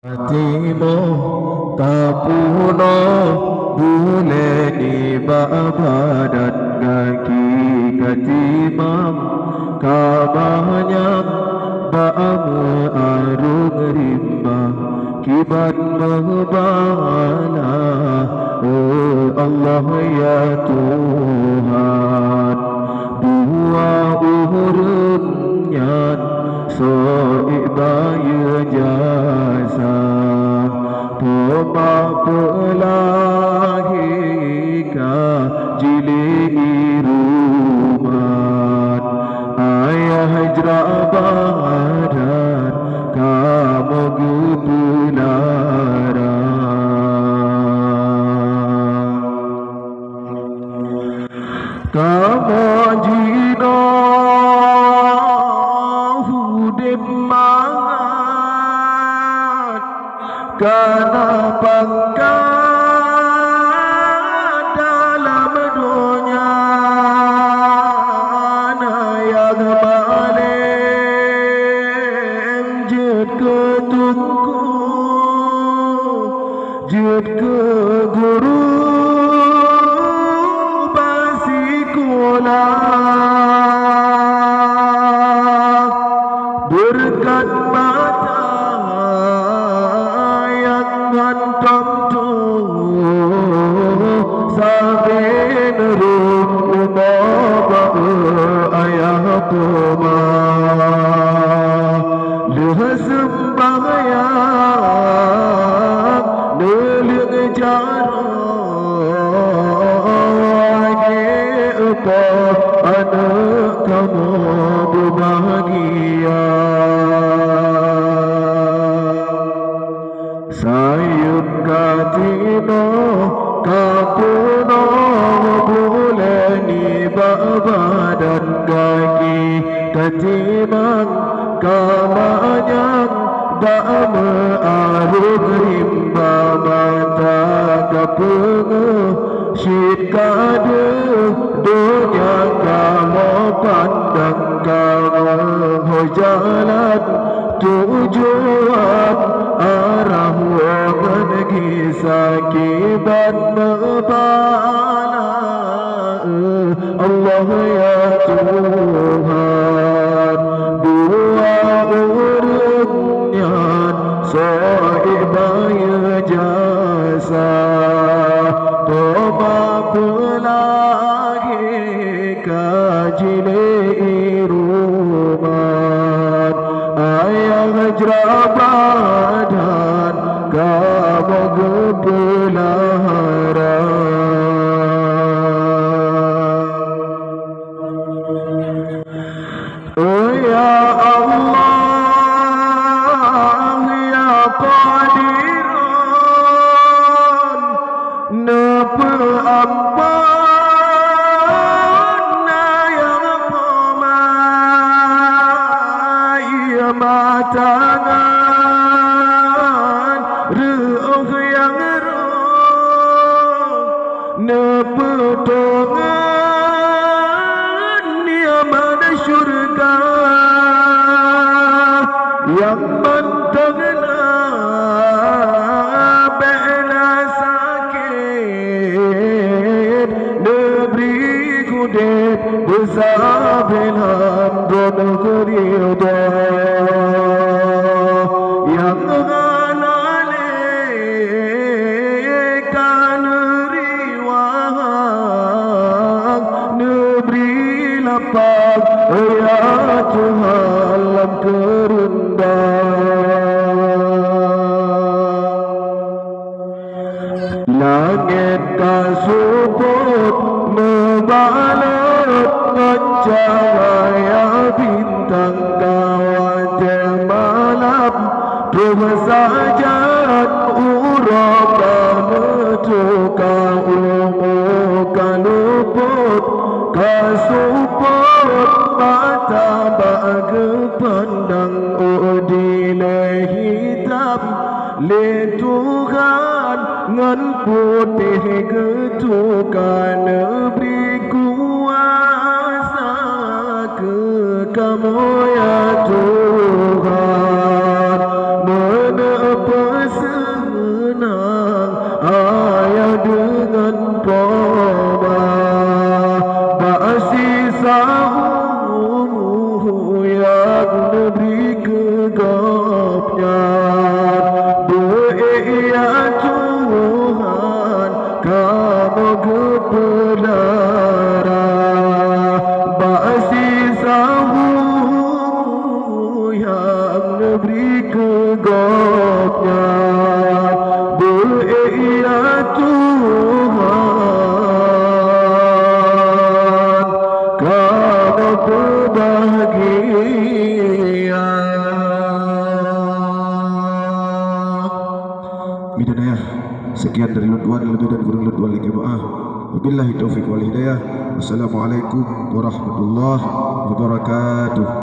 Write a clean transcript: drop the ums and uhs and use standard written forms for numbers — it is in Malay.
Hatimu tak puno boleh dibawa dan kaki ketimam kabanyak ba'amu arung rimba kibat membala. Oh Allah ya Tuhan, dua urutnya so'ibaya jasa Poma pelahika jili iruman ayah jrabadan kamu gepulara kamu jino karena pangkat dalam dunia yang paling jut ke tungku jut ke guru basikulah berkat mata hantam tu sabin rumah ayah puma leh sembahyang neling jarang apa anak kamu berbahagia. Sayup katino kapuno boleh ni badan kaki ketimang kamanyang ba'ama arung rimba mata kapungu syid kadu dunia kamu pandang kamu jalan tujuan arah wangan kisah kibat membala. Allah ya Tuhan, dua urutnya so'ibaya jasa Toma pelagi kajile iruman ayah jrabadan kamu gepulara oh ya Allah ya Qadirun napa ampun yang pemai matangan ruh yang roh nepetongan niaman syurga yang mentengna bela sakit neberi kudet besabilan dono kerida yang ngalalekan riwang neberi lapang ya Tuhan lam kerundang langit kasuput membalut cahaya bintang kawan malam Tuhsajat urapan tuka umuka luput kasuput mata baga pandang udile hitam le Tuhan ngan putih ketukan negeri kuasa ke kamu ya Tuhan menepati beri kegopnya. Ya Tuhan, Kau berbahagia. Hidayah. Sekian dari Ludwan Lutu dan Guru Ludwan Lagi Ma'ah. Wabillahi taufiq wal hidayah. Wassalamualaikum warahmatullahi wabarakatuh.